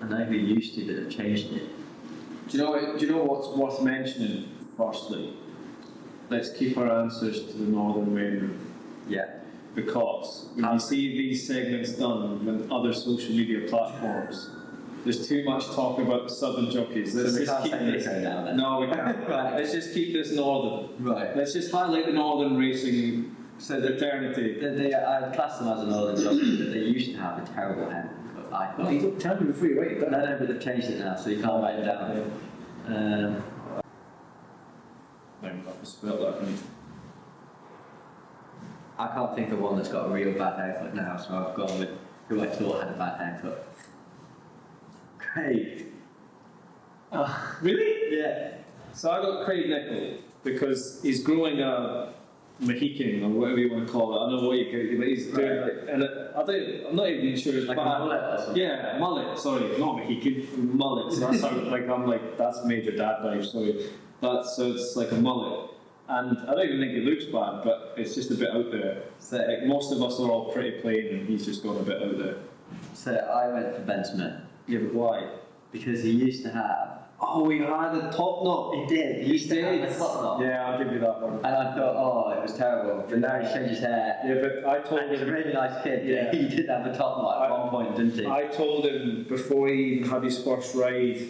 I know who used to that have changed it. Do you know what's worth mentioning? Firstly, let's keep our answers to the Northern Waiting Room. Yeah. Because when you see these segments done on other social media platforms, there's too much talk about the Southern jockeys. So we can't say Nico now then? No, we can't. Right. Let's just keep this Northern. Right. Let's just highlight the Northern racing fraternity. I class them as an northern jockey, but they used to have a terrible haircut. I thought. No, you don't tell me before you write it down. No, but they've changed it now, so you can't write it down. I'm going to spell that. I can't think of one that's got a real bad haircut now, so I've gone with who I thought had a bad haircut. Craig. Really? Yeah. So I got Craig Nichol because he's growing a Mohican or whatever you want to call it. I don't know what you call it, but he's doing it. And I'm not even sure it's Like bad. a mullet or something? Yeah, mullet. Sorry, not Mohican. Mullet. So that's how, that's major dad life. Sorry. So it's like a mullet. And I don't even think it looks bad, but it's just a bit out there. So, Like most of us are all pretty plain, and he's just gone a bit out there. so I went for Ben Smith. Yeah, but why? Because he used to have. Oh, he had a top knot. He did. He used to have a top knot. Yeah, I'll give you that one. And I thought, oh, it was terrible. But now he's changed his hair. Yeah, but I told And he's a him. really nice kid. Yeah. He did have a top knot at one point, didn't he? I told him before he even had his first ride,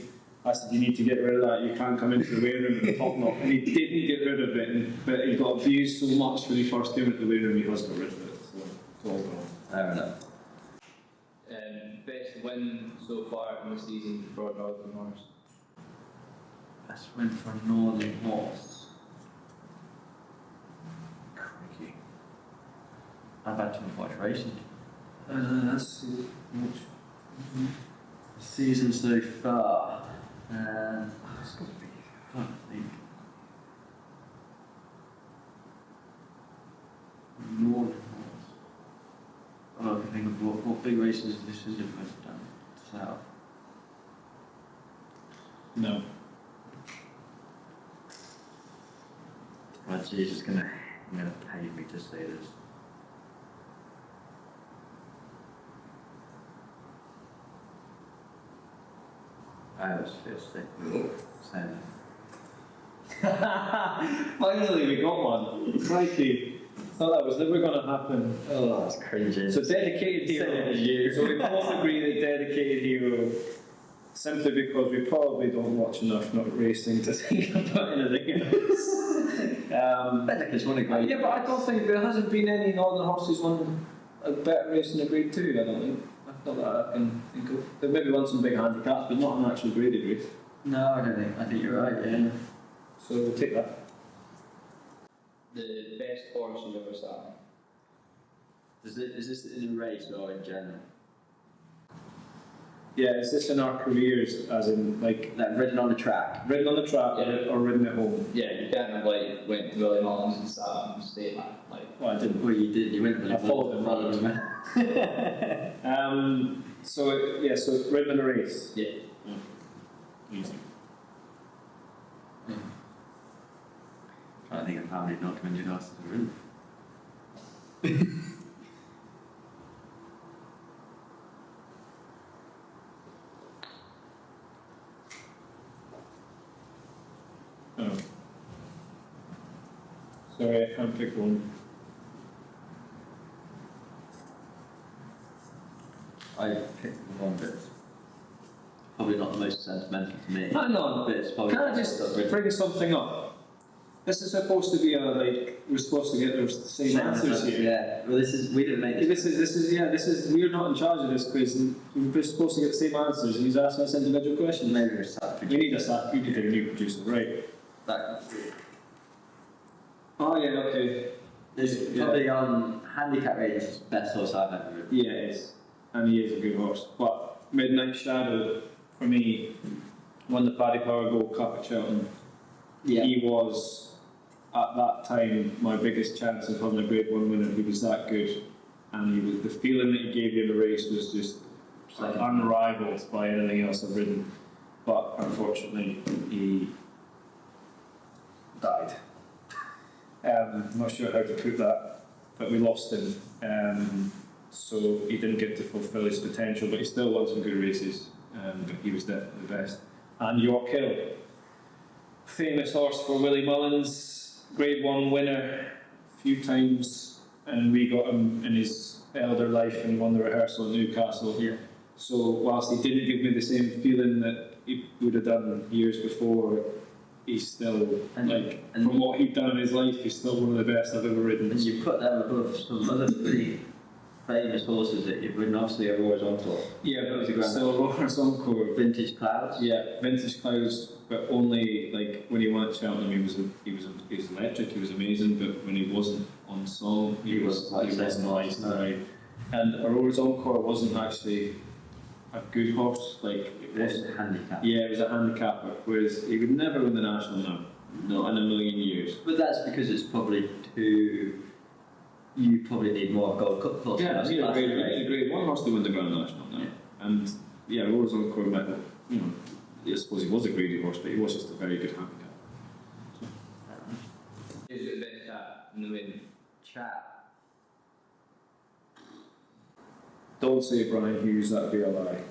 I said, you need to get rid of that, you can't come into the weighing room with a top knot. And he didn't get rid of it, but he got abused so much when he first came into the weighing room, he has got rid of it. So it's all gone. Fair enough. Best win so far in the season for Northern Horse? Best win for a Northern Horse. Crikey. I've had too much racing. That's much. Season so far. It's got to be. I can't think. Northern Horse. Oh, I can think of what big races this is if went down south. No. Right, so you're just gonna pay me to say this. I was 50. Same. Finally, we got one. Crikey. Thought that was never going to happen. Oh, that's cringy. So dedicated hero. Same as you. So we both agree that dedicated hero, simply because we probably don't watch enough not racing to think about anything else. Benneker's won a great. Yeah, but I don't think there hasn't been any Northern Horses won a better race in a Grade 2, I don't think. Not that I can think of. They've maybe won some big handicaps, but not an actual graded race. No, I don't think. I think you're right. Yeah. So we'll take that. The best horse you've ever sat on? Is this in a race or in general? Yeah, is this in our careers, as in like Like ridden on the track. ridden on the track Yeah. or ridden at home? Yeah, you can't have like went to Willie Mullins and sat on the state like. Well, I didn't. Well, you did. You went with I followed him. So ridden in a race. Yeah. Easy. I think of how many not 20 horses have ridden. Oh. Sorry, I can't pick one. I picked one bit. Probably not the most sentimental to me. Hang on, But it's probably can I just bring something up? This is supposed to be we're supposed to get the same answers here. Yeah. Well, we didn't make this. This is, we're not in charge of this quiz, and we're supposed to get the same answers, and he's asking us individual questions. Maybe we're sat We need we need a new producer, right? That. Oh yeah, okay. It's probably on handicap ratings best horse I've ever ridden. Yeah, it is. And he is a good horse. But Midnight Shadow, for me, won the Paddy Power Gold Cup at Cheltenham. Yeah. He was, at that time, my biggest chance of having a Grade 1 winner. He was that good. And he was, the feeling that he gave you in the race was just unrivaled by anything else I've ridden. But unfortunately, he died. I'm not sure how to put that, but we lost him. So he didn't get to fulfil his potential, but he still won some good races. But he was definitely the best. And York Hill, famous horse for Willie Mullins, Grade 1 winner a few times, and we got him in his elder life and won the rehearsal in Newcastle. Yeah. So whilst he didn't give me the same feeling that he would have done years before, he's still, from what he'd done in his life, he's still one of the best I've ever ridden. And you put them above some other pretty famous horses that you've ridden, obviously a Roy's Encore. Yeah, but He's a grand- still Roy's Encore. Vintage Clouds. Yeah, Vintage Clouds, but only when he won at Cheltenham, he was electric. He was amazing, but when he wasn't on song, he wasn't nice. No. And Aurora's Encore wasn't actually a good horse. It wasn't a handicap. Yeah, it was a handicapper. Whereas he would never win the national now, not in a million years. But that's because it's probably too. You probably need more Gold Cup horses. Yeah, he's a Grade 1 horse to win the Grand National now. Yeah. And yeah, Aurora's Encore medal. I suppose he was a graded horse, but he was just a very good handicap. Who's the best chat in the win? Chat. Don't say Brian Hughes, that'd be a lie.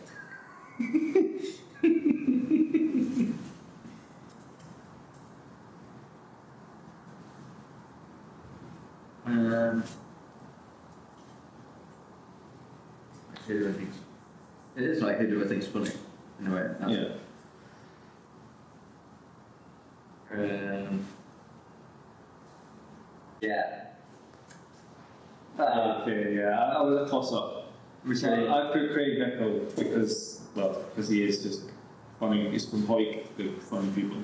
Who do I think? It is like who do I think's funny in a way. Yeah. Yeah. Okay, yeah, that was a toss up. I put Craig Nichol because he is just funny. He's from Hoyk, the funny people.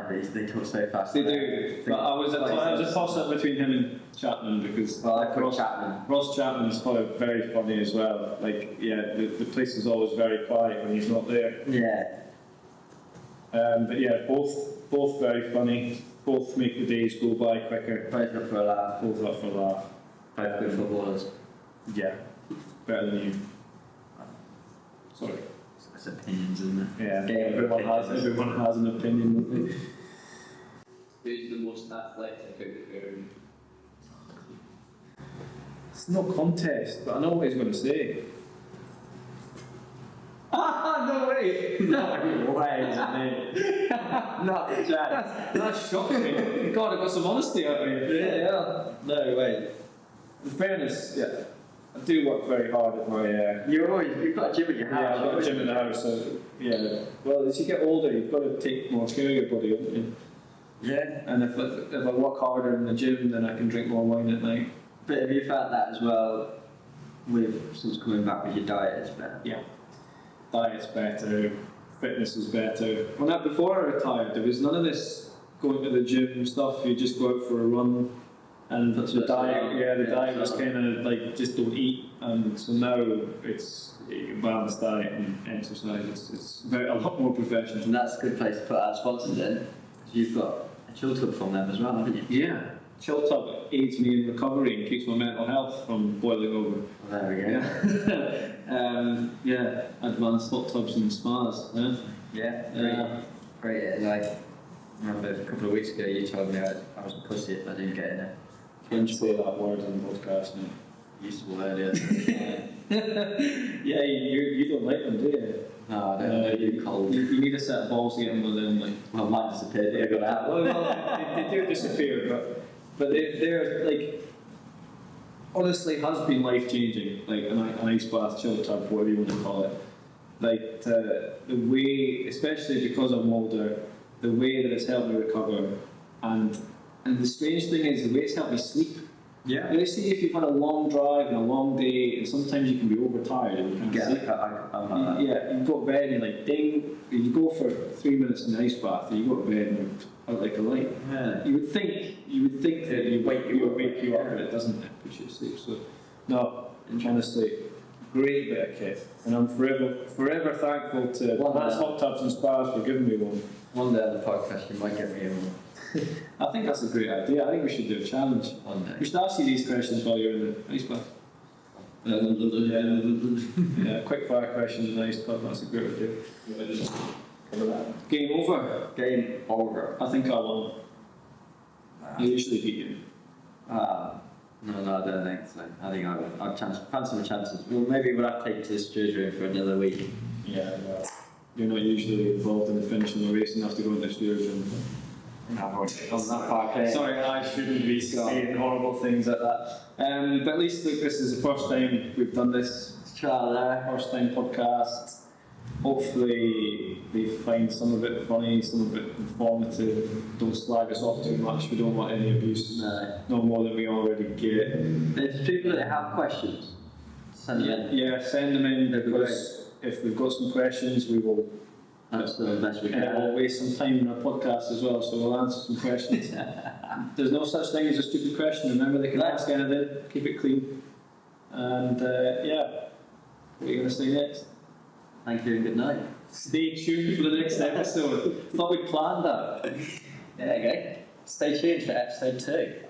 They talk so fast. They do. But I was a toss-up between him and Chapman because I put Chapman. Ross Chapman's very funny as well. Like, yeah, the place is always very quiet when he's not there. Yeah. But yeah, both very funny. Both make the days go by quicker. Both up for a laugh. Both up for a laugh. Both good footballers. Yeah, better than you. Sorry. It's opinions, isn't it? Yeah, everyone has an opinion. Who's the most athletic out of the room? It's no contest, but I know what he's going to say. No way! No way, mate. Not a chance. That's shocking. God, I got some honesty out of you. Yeah. No way. In fairness, yeah, I do work very hard at my. You've got a gym at your house. Yeah, I've got a gym in the house, so yeah. Well, as you get older, you've got to take more care of your body, haven't you? Yeah. And if I work harder in the gym, then I can drink more wine at night. But have you found that as well since coming back with your diet is better? Yeah. Diet's better, fitness is better. Well, before I retired, there was none of this going to the gym stuff. You just go out for a run, and the diet was kind of like just don't eat. And so now it's a balanced diet and exercise. It's a lot more professional. And that's a good place to put our sponsors in. You've got a chill tub from them as well, haven't you? Yeah. Chill tub aids me in recovery and keeps my mental health from boiling over. Well, there we go. Yeah, advanced hot tubs and spas. Yeah, great. Like, I remember a couple of weeks ago you told me I was a pussy if I didn't get in it. Can't say that word on the podcast now. Useful earlier. Yeah, you don't like them, do you? No, I don't. You're cold. You need a set of balls to get them within. Like, well, mine disappeared. I got out. Well, they do disappear, but they're like, honestly, has been life changing. Like an ice bath, chill tub, whatever you want to call it. Like the way, especially because I'm older, the way that it's helped me recover, and the strange thing is the way it's helped me sleep. Yeah. You see, if you've had a long drive and a long day, and sometimes you can be overtired and you can't sleep. I'm like that. Yeah, you go to bed and you're like, ding. You go for 3 minutes in the ice bath, and you go to bed and you're out like a light. Yeah. You would think that it would wake you up, but it doesn't. It puts you to sleep. So, no, honestly, great bit of kit, and I'm forever thankful to Advanced Hot Tubs and Spas for giving me one. One day on the podcast, you might get me one. I think that's a great idea. I think we should do a challenge. One day. We should ask you these questions while you're in the ice bath. Yeah, quick fire questions in the ice bath. That's a great idea. Cover that. Game over. Game over. I think I won. I usually beat you. No, I don't think so. I think I would. I'd fancy my chances. Well, maybe we'll have to take it to the studio room for another week. Yeah, well, you're not usually involved in the finishing of the race and have to go into the studio room. Sorry, I shouldn't be saying horrible things like that. But at least look, this is the first time we've done this. Let's try that. First time podcast. Hopefully they find some of it funny, some of it informative. Don't slag us off too much. We don't want any abuse. No more than we already get. If there's people that have questions, send them in. Yeah, send them in, because if we've got some questions, we will. That's the best we can. We'll waste some time in our podcast as well, so we'll answer some questions. There's no such thing as a stupid question. Remember, they can ask anything. Keep it clean. And yeah, what are you going to say next? Thank you and good night. Stay tuned for the next episode. Thought we planned that. There you go. Stay tuned for episode 2.